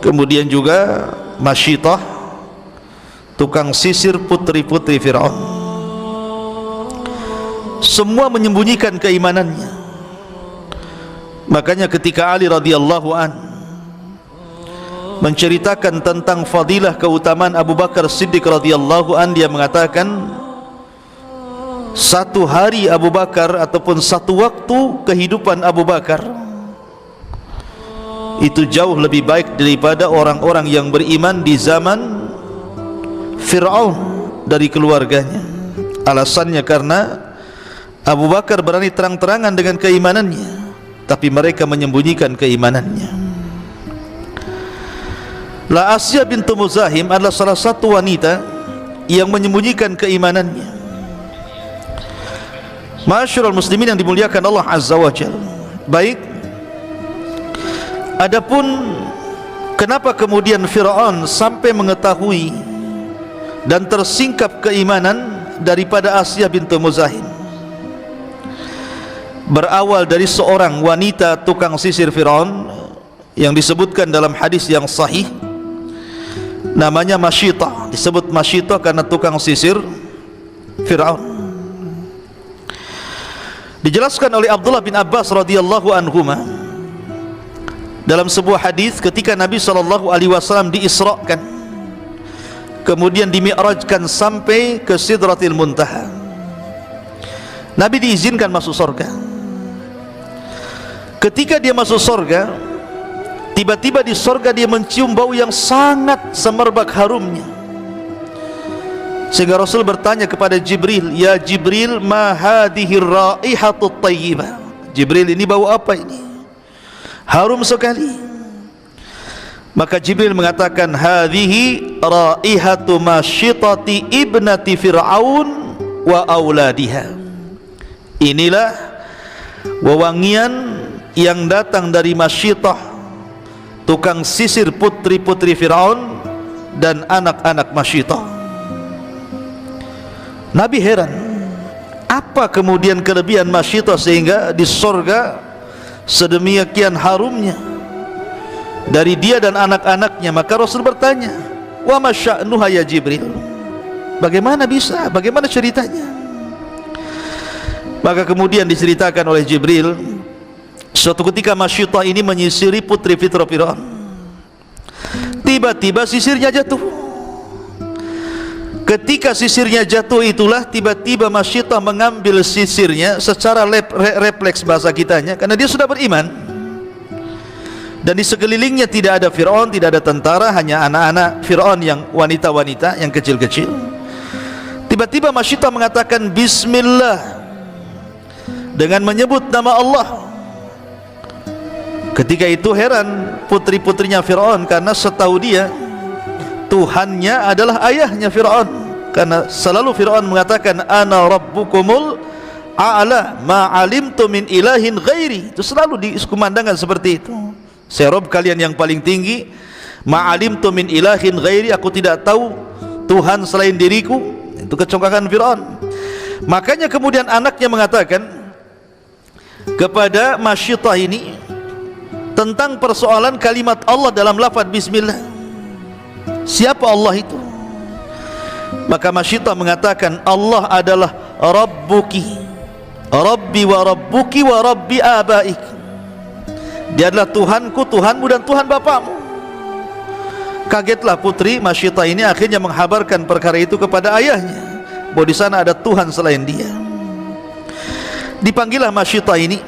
Speaker 2: Kemudian juga Masyitah, tukang sisir putri-putri Fir'aun. Semua menyembunyikan keimanannya. Makanya ketika Ali radhiyallahu an menceritakan tentang fadilah keutamaan Abu Bakar Siddiq radhiyallahu an, dia mengatakan, satu hari Abu Bakar ataupun satu waktu kehidupan Abu Bakar itu jauh lebih baik daripada orang-orang yang beriman di zaman Fir'aun dari keluarganya. Alasannya karena Abu Bakar berani terang-terangan dengan keimanannya, tapi mereka menyembunyikan keimanannya. La Asiyah bintu Muzahim adalah salah satu wanita yang menyembunyikan keimanannya. Ma'asyiral muslimin yang dimuliakan Allah Azza wa Jalla. Baik, adapun kenapa kemudian Fir'aun sampai mengetahui dan tersingkap keimanan daripada Asiyah bintu Muzahim, berawal dari seorang wanita tukang sisir Fir'aun yang disebutkan dalam hadis yang sahih, namanya Masyitah. Disebut Masyitah karena tukang sisir Fir'aun. Dijelaskan oleh Abdullah bin Abbas radhiyallahu anhuma dalam sebuah hadis, ketika Nabi SAW diisrakan, kemudian dimi'rajkan sampai ke Sidratil Muntaha, Nabi diizinkan masuk surga. Ketika dia masuk surga, tiba-tiba di surga dia mencium bau yang sangat semerbak harumnya, sehingga Rasul bertanya kepada Jibril, ya Jibril, ma hadhihi raihatut thayyibah, Jibril, ini bau apa ini, harum sekali. Maka Jibril mengatakan, hadhihi raihatu Masyitati ibnati Fir'aun wa auladiha, inilah wewangian yang datang dari Masyitah, tukang sisir putri-putri Firaun dan anak-anak Masyitah. Nabi heran, apa kemudian kelebihan Masyitah sehingga di sorga sedemikian harumnya dari dia dan anak-anaknya. Maka Rasul bertanya, wa masya'nuha ya Jibril, bagaimana bisa, bagaimana ceritanya? Maka kemudian diceritakan oleh Jibril, suatu ketika Masyitah ini menyisiri putri Firaun. Tiba-tiba sisirnya jatuh. Ketika sisirnya jatuh itulah tiba-tiba Masyitah mengambil sisirnya secara refleks bahasa kitanya, karena dia sudah beriman. Dan di sekelilingnya tidak ada Firaun, tidak ada tentara, hanya anak-anak Firaun yang wanita-wanita yang kecil-kecil. Tiba-tiba Masyitah mengatakan Bismillah dengan menyebut nama Allah. Ketika itu heran putri-putrinya Firaun, karena setahu dia Tuhannya adalah ayahnya Firaun, karena selalu Firaun mengatakan ana rabbukumul a'la ma alimtu min ilahin ghairi. Itu selalu dikumandangkan seperti itu, saya Rabb kalian yang paling tinggi, ma alimtu min ilahin ghairi, aku tidak tahu Tuhan selain diriku. Itu kecongkakan Firaun. Makanya kemudian anaknya mengatakan kepada Masyitah ini tentang persoalan kalimat Allah dalam lafaz bismillah. Siapa Allah itu? Maka Masyitah mengatakan Allah adalah Rabbuki, Rabbi wa Rabbuki wa Rabbi abaik. Dia adalah Tuhanku, Tuhanmu dan Tuhan bapakmu. Kagetlah putri Masyitah ini, akhirnya menghabarkan perkara itu kepada ayahnya, bahwa di sana ada Tuhan selain dia. Dipanggillah Masyitah ini,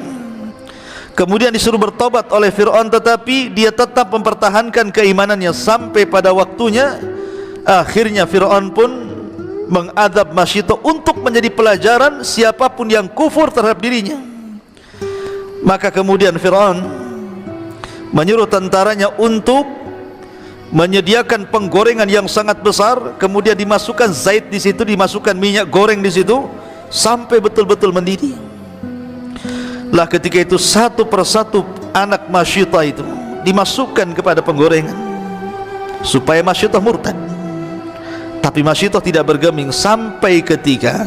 Speaker 2: kemudian disuruh bertobat oleh Fir'aun, tetapi dia tetap mempertahankan keimanannya sampai pada waktunya. Akhirnya Fir'aun pun mengadab Masyitah untuk menjadi pelajaran siapapun yang kufur terhadap dirinya. Maka kemudian Fir'aun menyuruh tentaranya untuk menyediakan penggorengan yang sangat besar, kemudian dimasukkan zait di situ, dimasukkan minyak goreng di situ sampai betul-betul mendidih. Lah ketika itu satu persatu anak Masyitah itu dimasukkan kepada penggorengan supaya Masyitah murtad. Tapi Masyitah tidak bergeming sampai ketika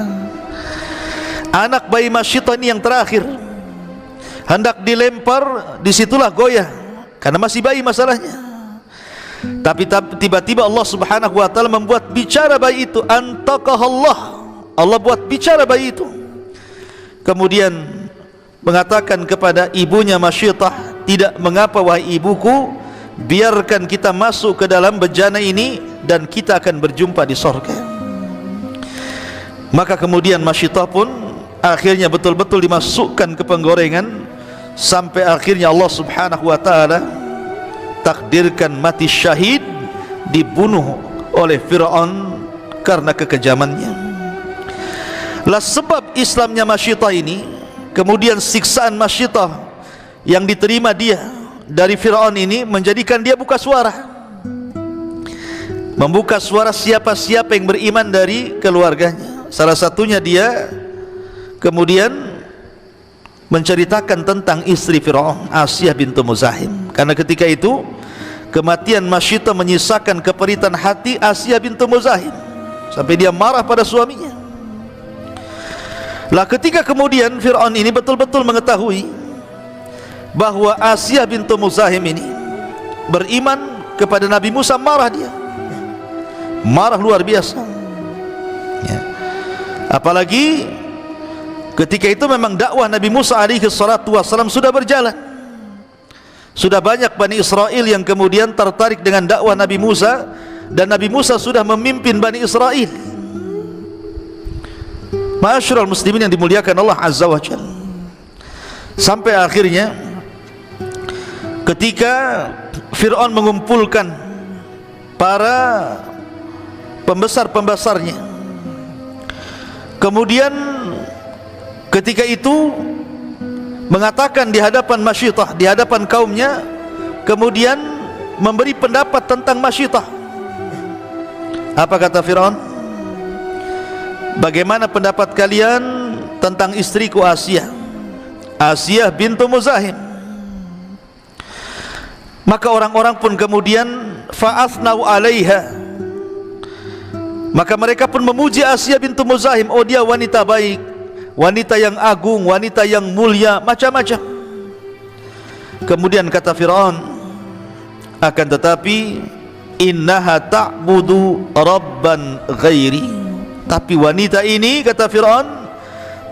Speaker 2: anak bayi Masyitah ini yang terakhir hendak dilempar, disitulah goyah karena masih bayi masalahnya. Tapi tiba-tiba Allah Subhanahu wa taala membuat bicara bayi itu, antaqahallah, Allah buat bicara bayi itu. Kemudian mengatakan kepada ibunya Masyitah, tidak mengapa wahai ibuku, biarkan kita masuk ke dalam bejana ini dan kita akan berjumpa di surga. Maka kemudian Masyitah pun akhirnya betul-betul dimasukkan ke penggorengan sampai akhirnya Allah Subhanahu wa taala takdirkan mati syahid, dibunuh oleh Fir'aun karena kekejamannya. Lah sebab Islamnya Masyitah ini, kemudian siksaan Masyitah yang diterima dia dari Fir'aun ini menjadikan dia buka suara, membuka suara siapa-siapa yang beriman dari keluarganya. Salah satunya dia kemudian menceritakan tentang istri Fir'aun, Asiyah bintu Muzahim, karena ketika itu kematian Masyitah menyisakan keperitan hati Asiyah bintu Muzahim sampai dia marah pada suaminya. Lah ketika kemudian Fir'aun ini betul-betul mengetahui bahwa Asiyah bintu Muzahim ini beriman kepada Nabi Musa, marah dia, marah luar biasa ya. Apalagi ketika itu memang dakwah Nabi Musa alaihi salatu wassalam sudah berjalan, sudah banyak Bani Israel yang kemudian tertarik dengan dakwah Nabi Musa, dan Nabi Musa sudah memimpin Bani Israel. Ma'asyiral muslimin yang dimuliakan Allah Azza wa Jalla, sampai akhirnya ketika Fir'aun mengumpulkan para pembesar-pembesarnya, kemudian ketika itu mengatakan di hadapan Masyitah, di hadapan kaumnya, kemudian memberi pendapat tentang Masyitah. Apa kata Fir'aun? Bagaimana pendapat kalian tentang istriku Asiyah, Asiyah bintu Muzahim? Maka orang-orang pun kemudian fa'athnau 'alaiha, maka mereka pun memuji Asiyah bintu Muzahim. Oh, dia wanita baik, wanita yang agung, wanita yang mulia, macam-macam. Kemudian kata Fir'aun, akan tetapi innaha ta'budu rabban ghairi, tapi wanita ini, kata Fir'aun,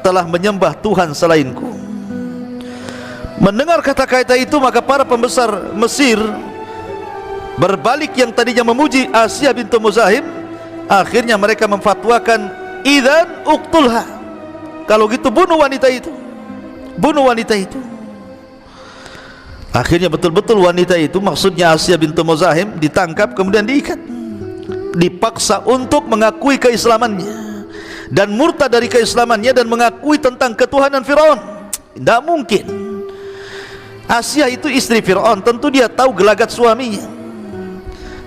Speaker 2: telah menyembah Tuhan selainku. Mendengar kata-kata itu, maka para pembesar Mesir berbalik, yang tadinya memuji Asiyah bintu Muzahim, akhirnya mereka memfatwakan, idzan uqtulha, kalau gitu bunuh wanita itu, bunuh wanita itu. Akhirnya betul-betul wanita itu, maksudnya Asiyah bintu Muzahim, ditangkap kemudian diikat, dipaksa untuk mengakui keislamannya dan murtad dari keislamannya dan mengakui tentang ketuhanan Fir'aun. Tidak mungkin. Asiyah itu istri Fir'aun, tentu dia tahu gelagat suaminya,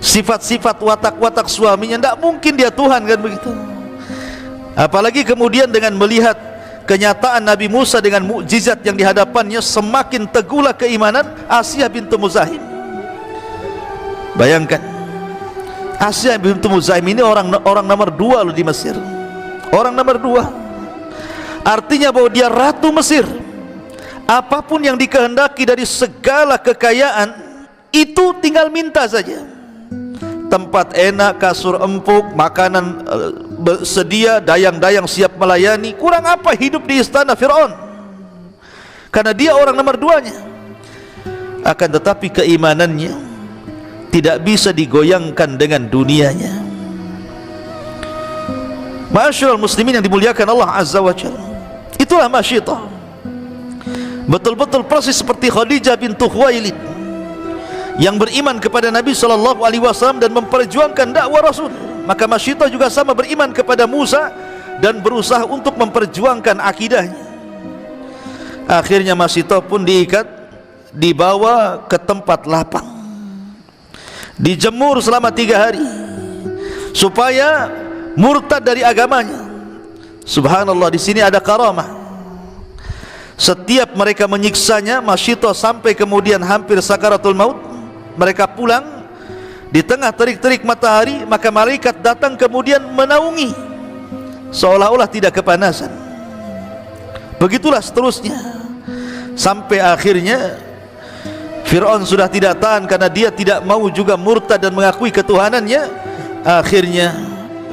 Speaker 2: sifat-sifat watak-watak suaminya. Tidak mungkin dia Tuhan, kan begitu. Apalagi kemudian dengan melihat kenyataan Nabi Musa dengan mukjizat yang dihadapannya, semakin teguhlah keimanan Asiyah bintu Muzahim. Bayangkan, Asiyah bintu Muzahim ini orang nomor 2 loh di Mesir, orang nomor 2. Artinya bahwa dia ratu Mesir. Apapun yang dikehendaki dari segala kekayaan itu tinggal minta saja. Tempat enak, kasur empuk, makanan sedia, dayang-dayang siap melayani. Kurang apa hidup di istana Fir'aun? Karena dia orang nomor 2-nya. Akan tetapi keimanannya tidak bisa digoyangkan dengan dunianya. Ma'asyiral muslimin yang dimuliakan Allah Azza wa Jalla, itulah Masyitah. Betul-betul persis seperti Khadijah bintu Khuwailid yang beriman kepada Nabi SAW dan memperjuangkan dakwah Rasul. Maka Masyitah juga sama, beriman kepada Musa dan berusaha untuk memperjuangkan akidahnya. Akhirnya Masyitah pun diikat, dibawa ke tempat lapang, dijemur selama 3 hari supaya murtad dari agamanya. Subhanallah, di sini ada karamah. Setiap mereka menyiksanya, Masyitah sampai kemudian hampir sakaratul maut, mereka pulang di tengah terik-terik matahari, maka malaikat datang kemudian menaungi seolah-olah tidak kepanasan. Begitulah seterusnya sampai akhirnya Fir'aun sudah tidak tahan karena dia tidak mau juga murtad dan mengakui ketuhanannya. Akhirnya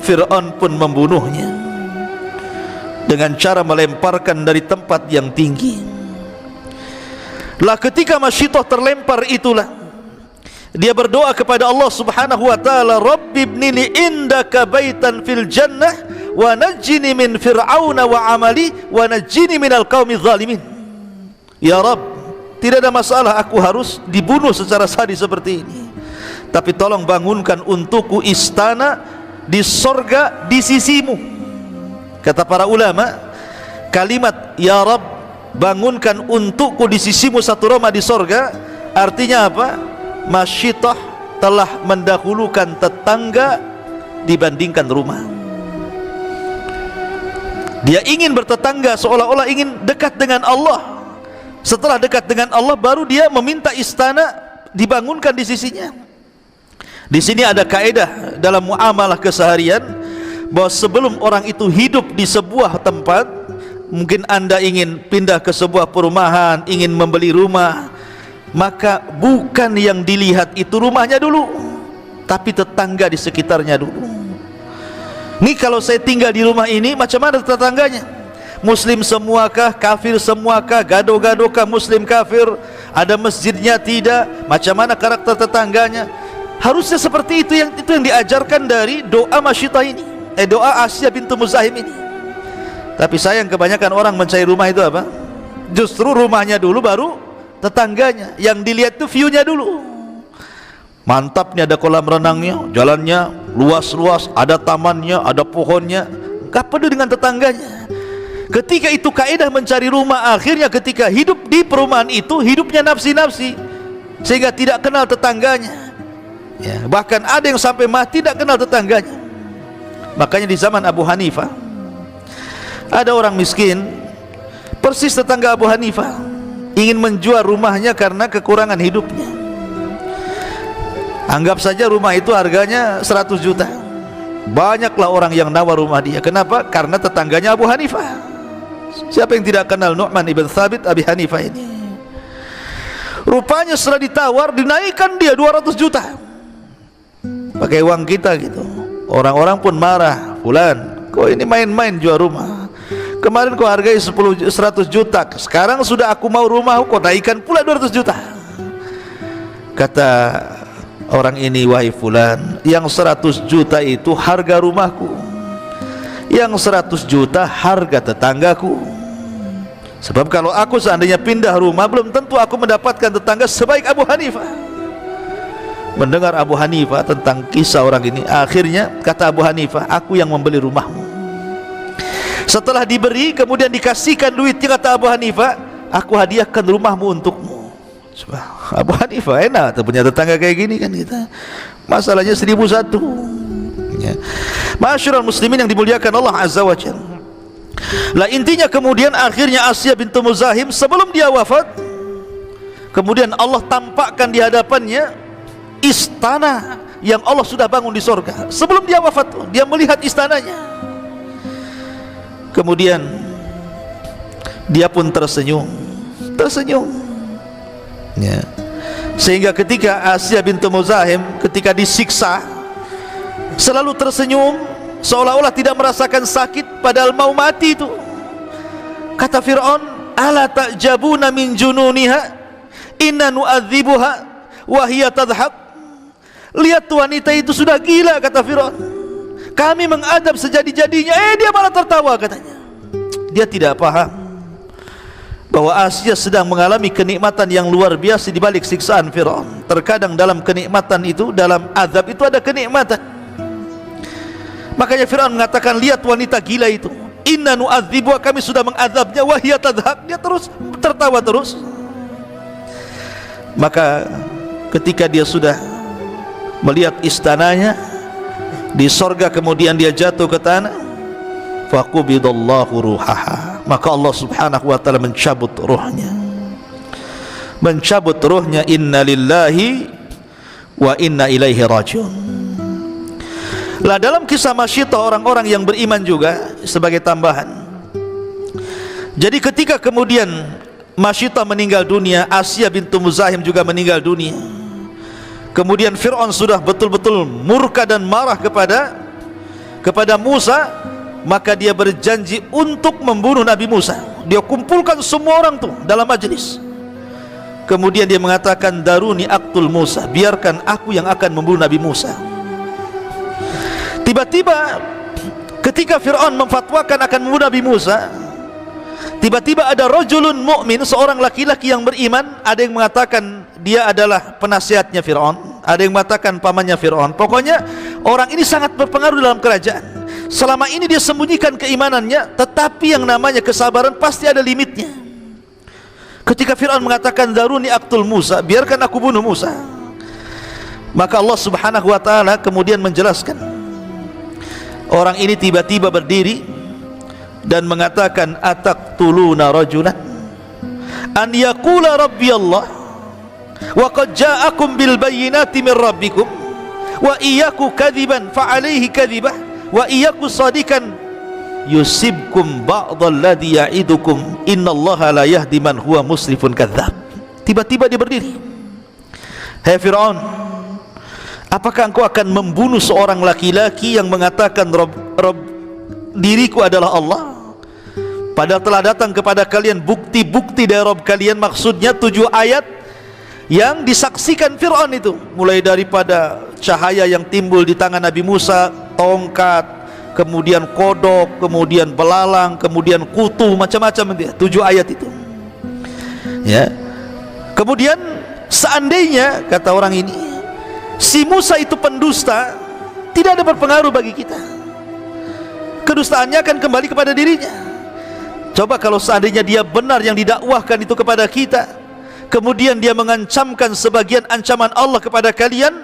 Speaker 2: Fir'aun pun membunuhnya dengan cara melemparkan dari tempat yang tinggi. Lah ketika Masyitah terlempar itulah dia berdoa kepada Allah Subhanahu wa taala, Rabbi ibnili indaka baitan fil jannah wa najjini min fir'auna wa amali wa najjini minal qaumidz zalimin. Ya Rabb, tidak ada masalah aku harus dibunuh secara sadis seperti ini, tapi tolong bangunkan untukku istana di sorga di sisimu. Kata para ulama, kalimat ya Rabb, bangunkan untukku di sisimu satu rumah di sorga, artinya apa? Masyitah telah mendahulukan tetangga dibandingkan rumah. Dia ingin bertetangga, seolah-olah ingin dekat dengan Allah. Setelah dekat dengan Allah, baru dia meminta istana dibangunkan di sisinya. Di sini ada kaedah dalam muamalah keseharian, bahwa sebelum orang itu hidup di sebuah tempat, mungkin Anda ingin pindah ke sebuah perumahan, ingin membeli rumah, maka bukan yang dilihat itu rumahnya dulu, tapi tetangga di sekitarnya dulu. Nih, kalau saya tinggal di rumah ini, macam mana tetangganya? Muslim semuakah, kafir semuakah, gado-gadokah muslim kafir, ada masjidnya tidak, macam mana karakter tetangganya? Harusnya seperti itu yang diajarkan dari doa Masyitah ini, doa Asiyah bintu Muzahim ini. Tapi sayang, kebanyakan orang mencari rumah itu apa? Justru rumahnya dulu baru tetangganya. Yang dilihat itu view-nya dulu. Mantap nih, ada kolam renangnya, jalannya luas-luas, ada tamannya, ada pohonnya. Gak peduli dengan tetangganya. Ketika itu kaedah mencari rumah, akhirnya ketika hidup di perumahan itu, hidupnya nafsi-nafsi, sehingga tidak kenal tetangganya. Ya, bahkan ada yang sampai mati tidak kenal tetangganya. Makanya di zaman Abu Hanifah ada orang miskin, persis tetangga Abu Hanifah, ingin menjual rumahnya karena kekurangan hidupnya. Anggap saja rumah itu harganya 100 juta. Banyaklah orang yang nawar rumah dia. Kenapa? Karena tetangganya Abu Hanifah. Siapa yang tidak kenal Nu'man ibn Thabit Abi Hanifah ini? Rupanya setelah ditawar, dinaikkan dia 200 juta. Pakai uang kita gitu. Orang-orang pun marah. Fulan, kok ini main-main jual rumah? Kemarin kau hargai 100 juta, sekarang sudah aku mau rumah, kau naikkan pula 200 juta. Kata orang ini, wahai fulan, yang 100 juta itu harga rumahku, yang 100 juta harga tetanggaku. Sebab kalau aku seandainya pindah rumah, belum tentu aku mendapatkan tetangga sebaik Abu Hanifah. Mendengar Abu Hanifah tentang kisah orang ini, akhirnya kata Abu Hanifah, aku yang membeli rumahmu. Setelah diberi, kemudian dikasihkan duitnya, kata Abu Hanifah, aku hadiahkan rumahmu untukmu. Abu Hanifah enak tuh punya tetangga kayak gini kan kita. Masalahnya 1001 ya. Masyarul muslimin yang dimuliakan Allah Azza wa Jalla. Lah intinya kemudian akhirnya Asiyah bintu Muzahim sebelum dia wafat, kemudian Allah tampakkan di hadapannya istana yang Allah sudah bangun di sorga. Sebelum dia wafat, dia melihat istananya. Kemudian dia pun tersenyum ya. Sehingga ketika Asiyah bintu Muzahim ketika disiksa selalu tersenyum, seolah-olah tidak merasakan sakit padahal mau mati itu. Kata Fir'aun, ala ta'jabuna min jununiha inna nu'adzibuha wa hiya tadhak. Lihat wanita itu sudah gila, kata Fir'aun, kami mengadab sejadi-jadinya, dia malah tertawa katanya. Dia tidak paham bahwa Asiyah sedang mengalami kenikmatan yang luar biasa di balik siksaan Fir'aun. Terkadang dalam kenikmatan itu, dalam azab itu ada kenikmatan. Makanya Fir'aun mengatakan, lihat wanita gila itu, inna nu'adzibuha, kami sudah mengazabnya, wa hiya tadhak, dia terus tertawa terus. Maka ketika dia sudah melihat istananya di sorga, kemudian dia jatuh ke tanah, faqubidallahu ruhaha, maka Allah subhanahu wa ta'ala mencabut ruhnya. Inna lillahi wa inna ilaihi rajiun. Lah dalam kisah Masyitah orang-orang yang beriman juga sebagai tambahan. Jadi ketika kemudian Masyitah meninggal dunia, Asiyah bintu Muzahim juga meninggal dunia. Kemudian Fir'aun sudah betul-betul murka dan marah kepada Musa, maka dia berjanji untuk membunuh Nabi Musa. Dia kumpulkan semua orang tuh dalam majelis. Kemudian dia mengatakan, daruni aqtul Musa, biarkan aku yang akan membunuh Nabi Musa. Tiba-tiba ketika Fir'aun memfatwakan akan membunuh Nabi Musa, tiba-tiba ada rajulun mu'min, seorang laki-laki yang beriman. Ada yang mengatakan dia adalah penasihatnya Fir'aun, ada yang mengatakan pamannya Fir'aun. Pokoknya orang ini sangat berpengaruh dalam kerajaan. Selama ini dia sembunyikan keimanannya, tetapi yang namanya kesabaran pasti ada limitnya. Ketika Fir'aun mengatakan daruni aqtul Musa, biarkan aku bunuh Musa, maka Allah subhanahu wa ta'ala kemudian menjelaskan, orang ini tiba-tiba berdiri dan mengatakan, ataqtuluna rajulan an yaqula rabbi Allah wa qad ja'akum bil bayyinati min rabbikum wa iyyaku kadhiban fa alayhi kadhibah wa iyyaku sadikan yusibkum ba'dalladhi ya'idukum innallaha la yahdi man huwa musrifun kadzdzab. Tiba-tiba dia berdiri, hai Fir'aun, apakah engkau akan membunuh seorang laki-laki yang mengatakan Rob diriku adalah Allah, padahal telah datang kepada kalian bukti-bukti dari Rob kalian? Maksudnya 7 ayat yang disaksikan Fir'aun itu, mulai daripada cahaya yang timbul di tangan Nabi Musa, tongkat, kemudian kodok, kemudian belalang, kemudian kutu, macam-macam itu, 7 ayat itu ya. Kemudian seandainya, kata orang ini, si Musa itu pendusta, tidak ada berpengaruh bagi kita, kedustaannya akan kembali kepada dirinya. Coba kalau seandainya dia benar yang didakwahkan itu kepada kita, kemudian dia mengancamkan sebagian ancaman Allah kepada kalian,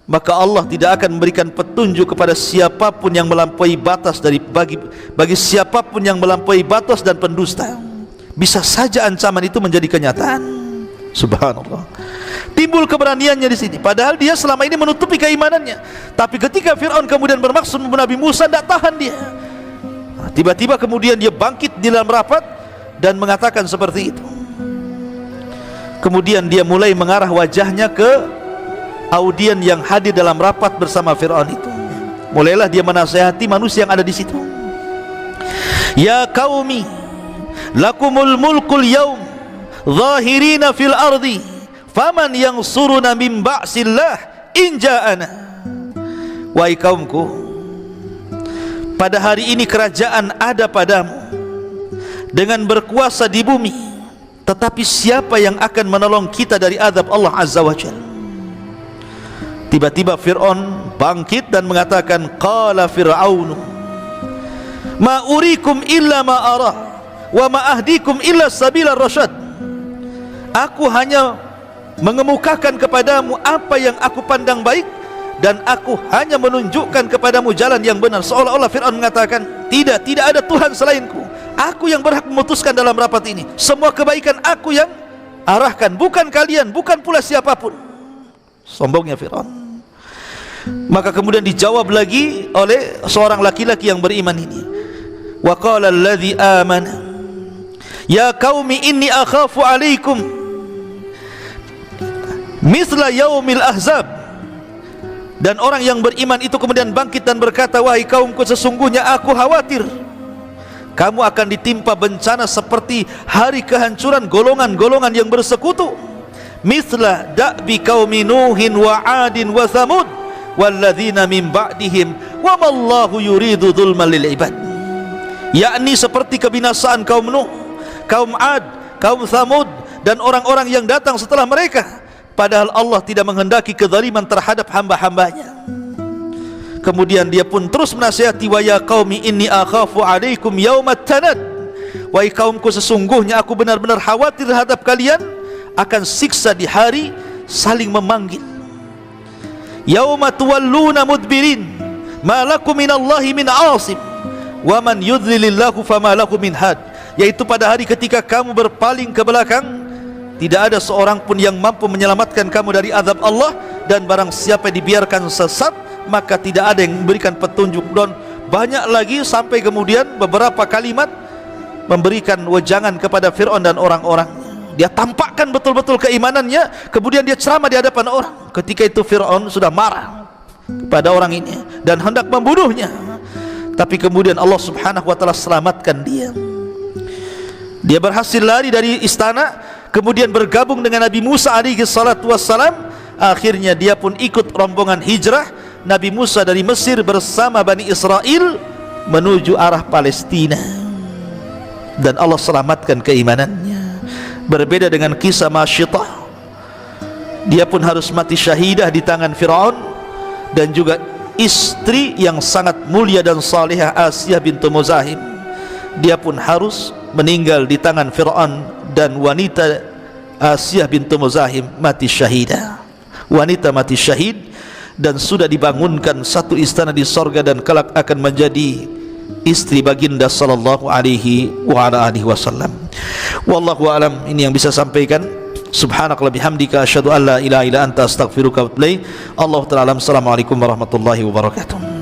Speaker 2: maka Allah tidak akan memberikan petunjuk kepada siapapun yang melampaui batas bagi siapapun yang melampaui batas dan pendusta. Bisa saja ancaman itu menjadi kenyataan. Subhanallah. Timbul keberaniannya di sini. Padahal dia selama ini menutupi keimanannya. Tapi ketika Fir'aun kemudian bermaksud membunuh Nabi Musa, tidak tahan dia. Tiba-tiba kemudian dia bangkit di dalam rapat dan mengatakan seperti itu. Kemudian dia mulai mengarah wajahnya ke audien yang hadir dalam rapat bersama Fir'aun itu. Mulailah dia menasihati manusia yang ada di situ. Ya qaumi, lakumul mulkul yaum zahirina fil ardi, faman yansuruna min ba'sillah in ja'ana. Wahai kaumku, pada hari ini kerajaan ada padamu dengan berkuasa di bumi, tetapi siapa yang akan menolong kita dari azab Allah Azza wa Jalla? Tiba-tiba Fir'aun bangkit dan mengatakan, qala fir'aunu ma urikum illa ma ara wa ma ahdikum illa sabila rasyad. Aku hanya mengemukakan kepadamu apa yang aku pandang baik, dan aku hanya menunjukkan kepadamu jalan yang benar. Seolah-olah Fir'aun mengatakan, tidak ada Tuhan selainku. Aku yang berhak memutuskan dalam rapat ini. Semua kebaikan aku yang arahkan, bukan kalian, bukan pula siapapun. Sombongnya Fir'aun. Maka kemudian dijawab lagi oleh seorang laki-laki yang beriman ini. Wa qala alladhi amana ya qaumi inni akhafu alaikum mithla yaumil ahzab. Dan orang yang beriman itu kemudian bangkit dan berkata, wahai kaumku, sesungguhnya aku khawatir kamu akan ditimpa bencana seperti hari kehancuran golongan-golongan yang bersekutu. Mithla da'bi qaumi Nuhin wa 'adin wa Thamud walladzina min ba'dihim wa mallahu yuridu dzulman lil ibad. Yakni seperti kebinasaan kaum Nuh, kaum 'Ad, kaum Thamud dan orang-orang yang datang setelah mereka, padahal Allah tidak menghendaki kezaliman terhadap hamba-hambanya. Kemudian dia pun terus menasihati, wa ya qaumi inni akhafu 'alaikum yaumat tanad. Wahai kaumku, sesungguhnya aku benar-benar khawatir terhadap kalian akan siksa di hari saling memanggil. Yauma tuwalluna mudbirin ma lakum minallahi min 'asim wa man yudlilillahu fama lahu min had. Yaitu pada hari ketika kamu berpaling ke belakang, tidak ada seorang pun yang mampu menyelamatkan kamu dari azab Allah, dan barang siapa dibiarkan sesat maka tidak ada yang memberikan petunjuk. Dan banyak lagi sampai kemudian beberapa kalimat memberikan wejangan kepada Fir'aun dan orang-orang. Dia tampakkan betul-betul keimanannya, kemudian dia ceramah di hadapan orang. Ketika itu Fir'aun sudah marah kepada orang ini dan hendak membunuhnya, tapi kemudian Allah Subhanahu wa ta'ala selamatkan dia. Dia berhasil lari dari istana, kemudian bergabung dengan Nabi Musa alaihi salatu wassalam. Akhirnya dia pun ikut rombongan hijrah Nabi Musa dari Mesir bersama Bani Israel menuju arah Palestina, dan Allah selamatkan keimanannya. Berbeda dengan kisah Masyitah, dia pun harus mati syahidah di tangan Fir'aun, dan juga istri yang sangat mulia dan salihah Asiyah bintu Muzahim, dia pun harus meninggal di tangan Fir'aun. Dan wanita Asiyah bintu Muzahim mati syahidah, wanita mati syahid, dan sudah dibangunkan satu istana di sorga dan kelak akan menjadi istri baginda sallallahu alaihi wa ala alihi wasallam. Wallahu alam. Ini yang bisa sampaikan. Subhanakallahumma bihamdika asyhadu an la ilaha illa anta astaghfiruka wa atubu ilaik. Allahu ta'ala. Assalamualaikum warahmatullahi wabarakatuh.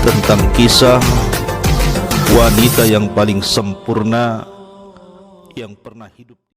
Speaker 2: Tentang kisah wanita yang paling sempurna yang pernah hidup.